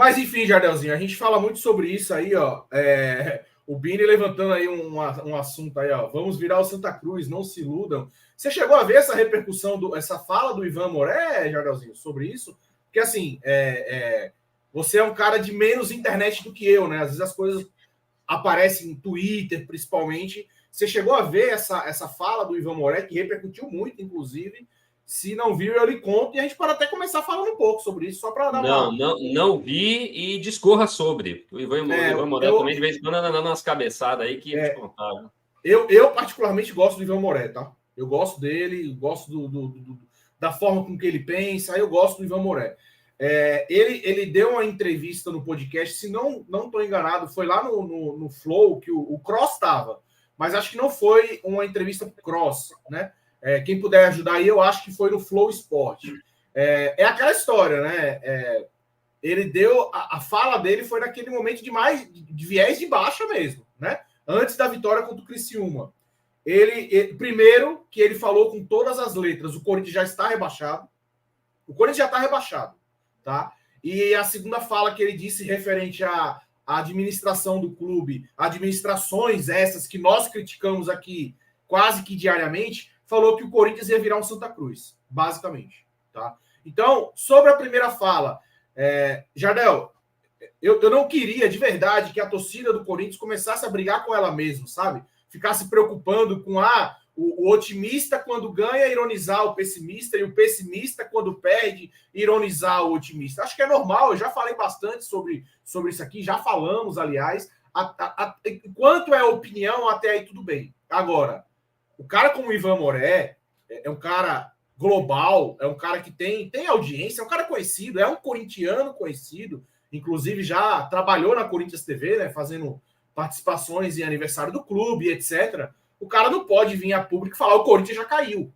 Mas enfim, Jardelzinho, a gente fala muito sobre isso aí, ó. O Bini levantando aí um assunto aí, ó. Vamos virar o Santa Cruz, não se iludam. Você chegou a ver essa repercussão, essa fala do Ivan Moré, Jardelzinho, sobre isso? Porque assim, você é um cara de menos internet do que eu, né? Às vezes as coisas aparecem em Twitter, principalmente. Você chegou a ver essa fala do Ivan Moré, que repercutiu muito, inclusive. Se não viu, eu lhe conto. E a gente pode até começar falando um pouco sobre isso, só para dar uma... Não vi e discorra sobre. O Ivan Moré também, de vez em quando, anda umas cabeçadas aí que ia te contar. Eu particularmente gosto do Ivan Moré, tá? Eu gosto dele, gosto da forma com que ele pensa, eu gosto do Ivan Moré. Ele deu uma entrevista no podcast, se não estou enganado, foi lá no Flow, que o Cross estava, mas acho que não foi uma entrevista para o Cross, né? Quem puder ajudar aí, eu acho que foi no Flow Sport. É aquela história, né? Ele deu... A fala dele foi naquele momento de viés de baixa mesmo, né? Antes da vitória contra o Criciúma. Primeiro, que ele falou com todas as letras, o Corinthians já está rebaixado. O Corinthians já está rebaixado, tá? E a segunda fala que ele disse referente à administração do clube, administrações essas que nós criticamos aqui quase que diariamente, falou que o Corinthians ia virar um Santa Cruz, basicamente, tá? Então, sobre a primeira fala, Jardel, eu não queria, de verdade, que a torcida do Corinthians começasse a brigar com ela mesma, sabe? Ficar se preocupando com o otimista, quando ganha, ironizar o pessimista, e o pessimista, quando perde, ironizar o otimista. Acho que é normal, eu já falei bastante sobre isso aqui, já falamos, aliás. Quanto é opinião, até aí tudo bem. Agora, o cara como o Ivan Moré é um cara global, é um cara que tem audiência, é um cara conhecido, é um corintiano conhecido, inclusive já trabalhou na Corinthians TV, né, fazendo participações em aniversário do clube, etc. O cara não pode vir a público e falar o Corinthians já caiu.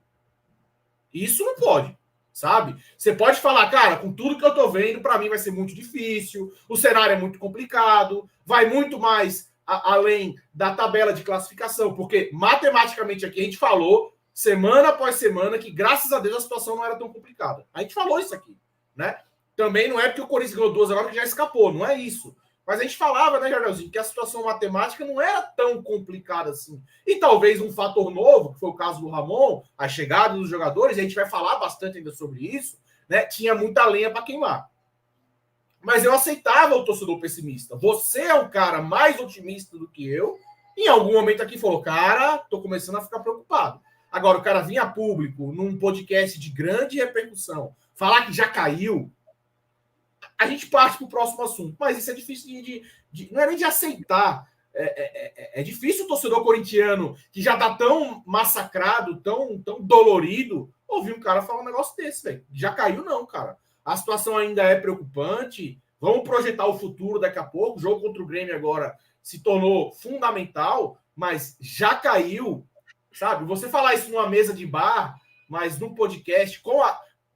Isso não pode, sabe? Você pode falar, cara, com tudo que eu tô vendo, para mim vai ser muito difícil, o cenário é muito complicado, vai muito mais além da tabela de classificação, porque matematicamente aqui a gente falou, semana após semana, que graças a Deus a situação não era tão complicada. A gente falou isso aqui, né? Também não é porque o Corinthians ganhou 2 agora que já escapou, não é isso. Mas a gente falava, né, Jardelzinho, que a situação matemática não era tão complicada assim. E talvez um fator novo, que foi o caso do Ramon, a chegada dos jogadores, e a gente vai falar bastante ainda sobre isso, né? Tinha muita lenha para queimar. Mas eu aceitava o torcedor pessimista. Você é um cara mais otimista do que eu. Em algum momento aqui falou, cara, tô começando a ficar preocupado. Agora, o cara vinha a público, num podcast de grande repercussão, falar que já caiu, a gente parte para o próximo assunto. Mas isso é difícil não é nem de aceitar. É difícil o torcedor corintiano, que já está tão massacrado, tão dolorido, ouvir um cara falar um negócio desse, velho. Já caiu, não, cara. A situação ainda é preocupante. Vamos projetar o futuro daqui a pouco. O jogo contra o Grêmio agora se tornou fundamental, mas já caiu, sabe? Você falar isso numa mesa de bar, mas num podcast,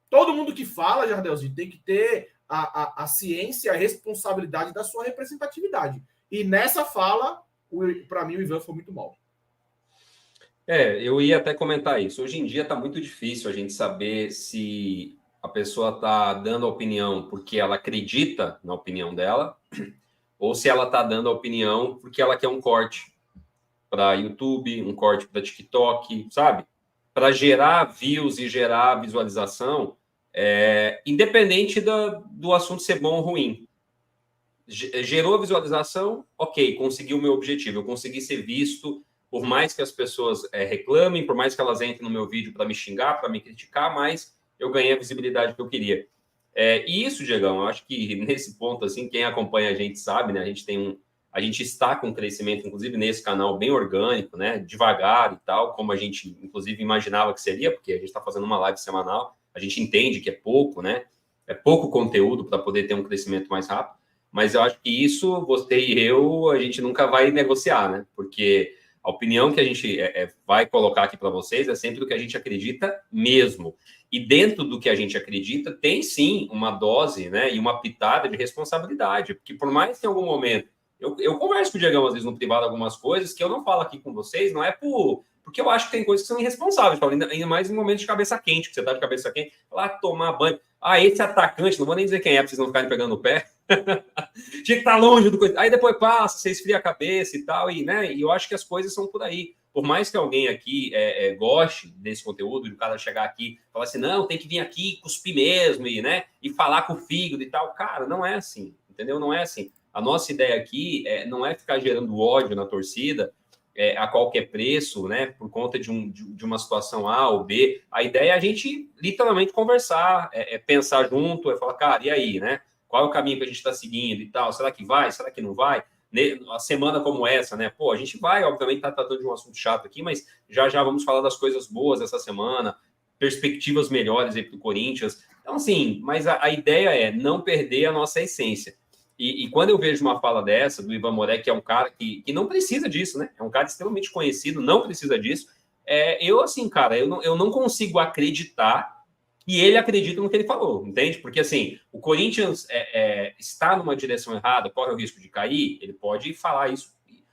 todo mundo que fala, Jardelzinho, tem que ter a ciência, a responsabilidade da sua representatividade. E nessa fala, para mim, o Ivan foi muito mal. Eu ia até comentar isso. Hoje em dia está muito difícil a gente saber se a pessoa está dando a opinião porque ela acredita na opinião dela ou se ela está dando a opinião porque ela quer um corte para YouTube, um corte para TikTok, sabe? Para gerar views e gerar visualização, independente do assunto ser bom ou ruim. Gerou visualização, ok, consegui o meu objetivo, eu consegui ser visto, por mais que as pessoas reclamem, por mais que elas entrem no meu vídeo para me xingar, para me criticar, mas eu ganhei a visibilidade que eu queria. E isso, Diegão, eu acho que nesse ponto, assim, quem acompanha a gente sabe, né? A gente está com um crescimento, inclusive nesse canal, bem orgânico, né? Devagar e tal, como a gente, inclusive, imaginava que seria, porque a gente está fazendo uma live semanal, a gente entende que é pouco, né? É pouco conteúdo para poder ter um crescimento mais rápido, mas eu acho que isso, você e eu, a gente nunca vai negociar, né? Porque a opinião que a gente vai colocar aqui para vocês é sempre do que a gente acredita mesmo. E dentro do que a gente acredita, tem sim uma dose, né, e uma pitada de responsabilidade. Porque por mais que em algum momento... Eu converso com o Diegão, às vezes, no privado, algumas coisas que eu não falo aqui com vocês, não é porque eu acho que tem coisas que são irresponsáveis, ainda mais em momentos de cabeça quente, que você tá de cabeça quente, lá tomar banho. Esse atacante, não vou nem dizer quem é, pra vocês não ficarem pegando o pé, Tinha que estar longe do coisa. Aí depois passa, você esfria a cabeça e tal, e, né, e eu acho que as coisas são por aí. Por mais que alguém aqui goste desse conteúdo, de o cara chegar aqui e falar assim, não, tem que vir aqui cuspir mesmo, e, né, e falar com o fígado e tal. Cara, não é assim, entendeu? Não é assim. A nossa ideia aqui não é ficar gerando ódio na torcida a qualquer preço, né, por conta de uma situação A ou B. A ideia é a gente literalmente conversar, pensar junto, falar, cara, e aí, né? Qual é o caminho que a gente está seguindo e tal? Será que vai? Será que não vai? Uma semana como essa, né? Pô, a gente vai, obviamente, tá tratando de um assunto chato aqui, mas já vamos falar das coisas boas dessa semana, perspectivas melhores aí para o Corinthians. Então, assim, mas a ideia é não perder a nossa essência. E quando eu vejo uma fala dessa, do Ivan Moré, que é um cara que não precisa disso, né? É um cara extremamente conhecido, não precisa disso. Eu, assim, cara, eu não consigo acreditar e ele acredita no que ele falou, entende? Porque, assim, o Corinthians está numa direção errada, corre o risco de cair, ele pode falar isso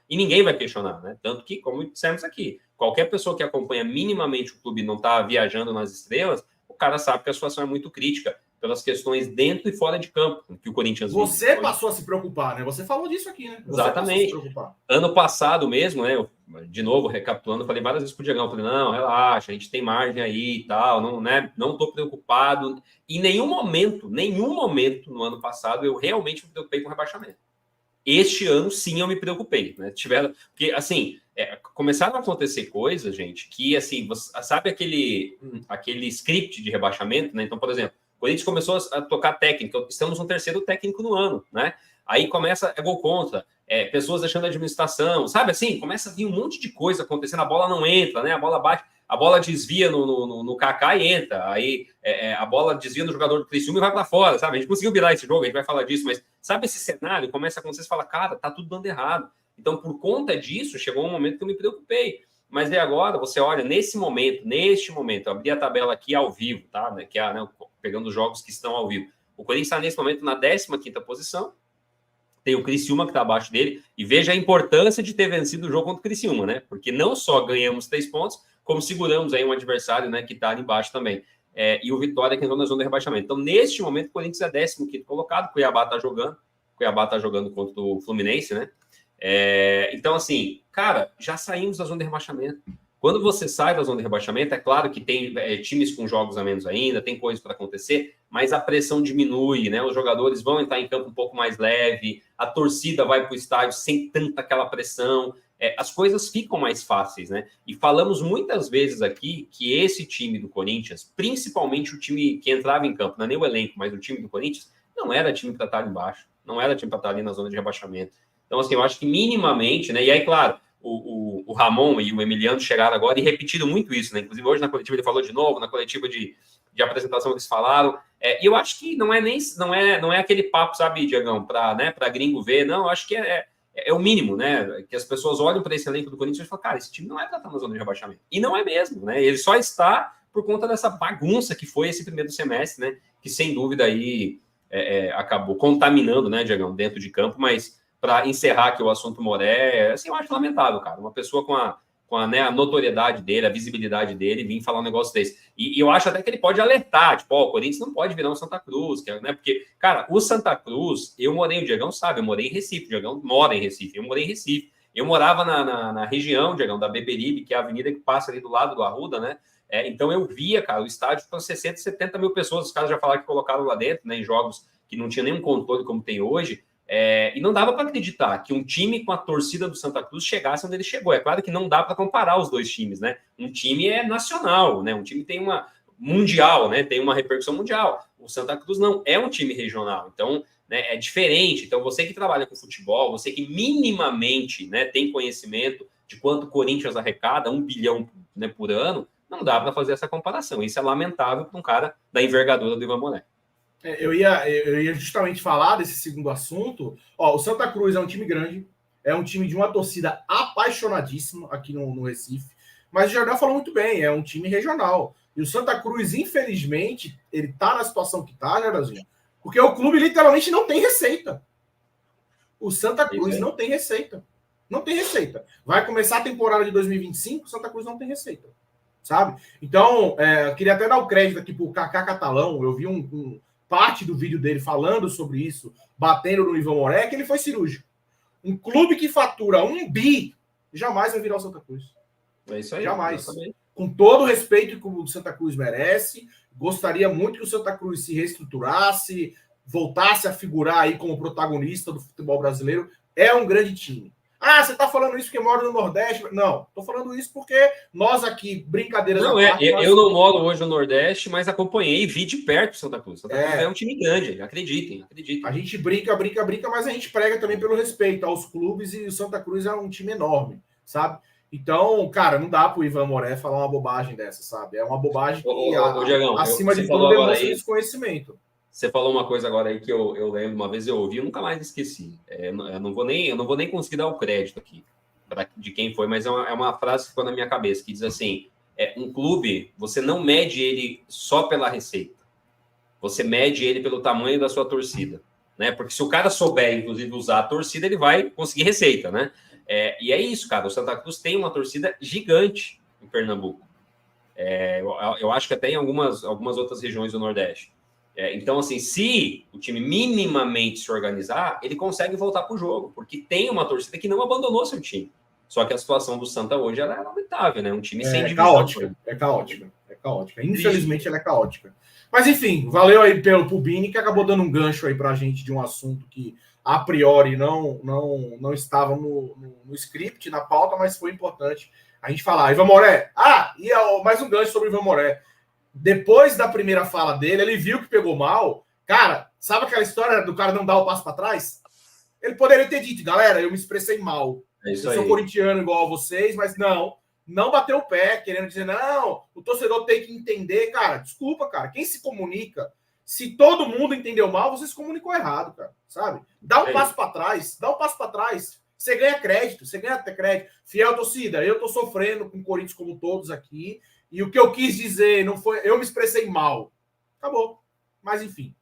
e ninguém vai questionar, né? Tanto que, como dissemos aqui, qualquer pessoa que acompanha minimamente o clube e não está viajando nas estrelas, o cara sabe que a situação é muito crítica pelas questões dentro e fora de campo que o Corinthians vive. Você passou a se preocupar, né? Você falou disso aqui, né? Você Exatamente. passou a se preocupar. Ano passado mesmo, né? Eu, de novo, recapitulando, falei várias vezes pro Diegão, falei, não, relaxa, a gente tem margem aí e tal, não tô preocupado. Em nenhum momento no ano passado, eu realmente me preocupei com o rebaixamento. Este ano, sim, eu me preocupei, né? Porque, assim, começaram a acontecer coisas, gente, que, assim, você sabe aquele script de rebaixamento, né? Então, por exemplo, o Corinthians começou a tocar técnica, estamos no terceiro técnico no ano, né? Aí começa gol contra, pessoas deixando a administração, sabe assim? Começa a vir um monte de coisa acontecendo, a bola não entra, né? A bola bate, a bola desvia no Kaká e entra. Aí a bola desvia no jogador do Criciúma e vai para fora, sabe? A gente conseguiu virar esse jogo, a gente vai falar disso, mas sabe esse cenário? Começa a acontecer, você fala, cara, tá tudo dando errado. Então, por conta disso, chegou um momento que eu me preocupei. Mas aí agora, você olha, neste momento, eu abri a tabela aqui ao vivo, tá? Né? Que é, né, pegando os jogos que estão ao vivo. O Corinthians está nesse momento na 15ª posição. Tem o Criciúma que está abaixo dele, e veja a importância de ter vencido o jogo contra o Criciúma, né? Porque não só ganhamos 3 pontos, como seguramos aí um adversário, né, que está ali embaixo também. E o Vitória que entrou na zona de rebaixamento. Então, neste momento, o Corinthians é 15º colocado, o Cuiabá está jogando contra o Fluminense, né? Então, assim, cara, já saímos da zona de rebaixamento. Quando você sai da zona de rebaixamento, é claro que tem times com jogos a menos ainda, tem coisas para acontecer, mas a pressão diminui, né? Os jogadores vão entrar em campo um pouco mais leve, a torcida vai para o estádio sem tanta aquela pressão, as coisas ficam mais fáceis, né? E falamos muitas vezes aqui que esse time do Corinthians, principalmente o time que entrava em campo, não é nem o elenco, mas o time do Corinthians, não era time para estar ali embaixo, não era time para estar ali na zona de rebaixamento. Então, assim, eu acho que minimamente, né? E aí, claro, o Ramon e o Emiliano chegaram agora e repetiram muito isso, né? Inclusive, hoje na coletiva ele falou de novo, na coletiva de apresentação eles falaram. E eu acho que não é aquele papo, sabe, Diegão, para gringo ver, não, eu acho que é o mínimo, né? Que as pessoas olham para esse elenco do Corinthians e falam, cara, esse time não é para estar na zona de rebaixamento. E não é mesmo, né? Ele só está por conta dessa bagunça que foi esse primeiro semestre, né? Que sem dúvida aí acabou contaminando, né, Diegão, dentro de campo, mas para encerrar aqui o assunto Moré, assim, eu acho lamentável, cara. Uma pessoa com a notoriedade dele, a visibilidade dele, vir falar um negócio desse. E eu acho até que ele pode alertar, tipo, o Corinthians não pode virar um Santa Cruz, né? Porque, cara, o Santa Cruz, o Diegão sabe, eu morei em Recife, o Diegão mora em Recife, eu morei em Recife. Eu morava na região, Diegão, da Beberibe, que é a avenida que passa ali do lado do Arruda, né? Então eu via, cara, o estádio com 60, 70 mil pessoas, os caras já falaram que colocaram lá dentro, né, em jogos que não tinha nenhum controle como tem hoje. E não dava para acreditar que um time com a torcida do Santa Cruz chegasse onde ele chegou. É claro que não dá para comparar os dois times, né? Um time é nacional, né? Um time tem uma mundial, né? Tem uma repercussão mundial. O Santa Cruz não é um time regional, então, né, é diferente. Então, você que trabalha com futebol, você que minimamente, né, tem conhecimento de quanto o Corinthians arrecada, 1 bilhão, né, por ano, não dá para fazer essa comparação. Isso é lamentável para um cara da envergadura do Ivan Moré. Eu ia justamente falar desse segundo assunto. O Santa Cruz é um time grande, é um time de uma torcida apaixonadíssima aqui no Recife, mas o Jardel falou muito bem, é um time regional. E o Santa Cruz, infelizmente, ele tá na situação que tá, Jardelzinho, porque o clube literalmente não tem receita. O Santa Cruz não tem receita. Não tem receita. Vai começar a temporada de 2025, o Santa Cruz não tem receita. Sabe? Então, queria até dar o crédito aqui pro Kaká Catalão. Eu vi parte do vídeo dele falando sobre isso, batendo no Ivan Moré, é que ele foi cirúrgico. Um clube que fatura 1 bi jamais vai virar o Santa Cruz. É isso aí. Jamais. Exatamente. Com todo o respeito que o Santa Cruz merece, gostaria muito que o Santa Cruz se reestruturasse, voltasse a figurar aí como protagonista do futebol brasileiro. É um grande time. Ah, você está falando isso porque mora no Nordeste? Não, estou falando isso porque nós aqui, brincadeiras Não, à parte... eu não moro hoje no Nordeste, mas acompanhei e vi de perto o Santa Cruz. Santa Cruz é um time grande, acreditem. A gente brinca, mas a gente prega também pelo respeito aos clubes e o Santa Cruz é um time enorme, sabe? Então, cara, não dá pro Ivan Moré falar uma bobagem dessa, sabe? É uma bobagem que, Diagão, acima de tudo, demonstra desconhecimento. Você falou uma coisa agora aí que eu lembro, uma vez eu ouvi, eu nunca mais esqueci. Eu não vou nem conseguir dar o crédito aqui de quem foi, mas é uma frase que ficou na minha cabeça, que diz assim, um clube, você não mede ele só pela receita, você mede ele pelo tamanho da sua torcida, né? Porque se o cara souber, inclusive, usar a torcida, ele vai conseguir receita, né? E é isso, cara, o Santa Cruz tem uma torcida gigante em Pernambuco. Eu acho que até em algumas outras regiões do Nordeste. Então, assim, se o time minimamente se organizar, ele consegue voltar para o jogo, porque tem uma torcida que não abandonou seu time. Só que a situação do Santa hoje ela é lamentável, né? Um time sem divisão. É caótica. Infelizmente, ela é caótica. Mas, enfim, valeu aí pro Bini, que acabou dando um gancho aí pra gente de um assunto que, a priori, não estava no script, na pauta, mas foi importante a gente falar. Ivan Moré. Mais um gancho sobre o Ivan Moré. Depois da primeira fala dele, ele viu que pegou mal. Cara, sabe aquela história do cara não dar o passo para trás? Ele poderia ter dito, galera, eu me expressei mal. Eu sou corintiano igual a vocês, mas não bateu o pé, querendo dizer, não, o torcedor tem que entender. Cara, desculpa, cara, quem se comunica, se todo mundo entendeu mal, você se comunicou errado, cara, sabe? Dá um passo para trás, você ganha crédito, Fiel torcida, eu tô sofrendo com o Corinthians como todos aqui, e o que eu quis dizer não foi, eu me expressei mal. Acabou. Mas enfim,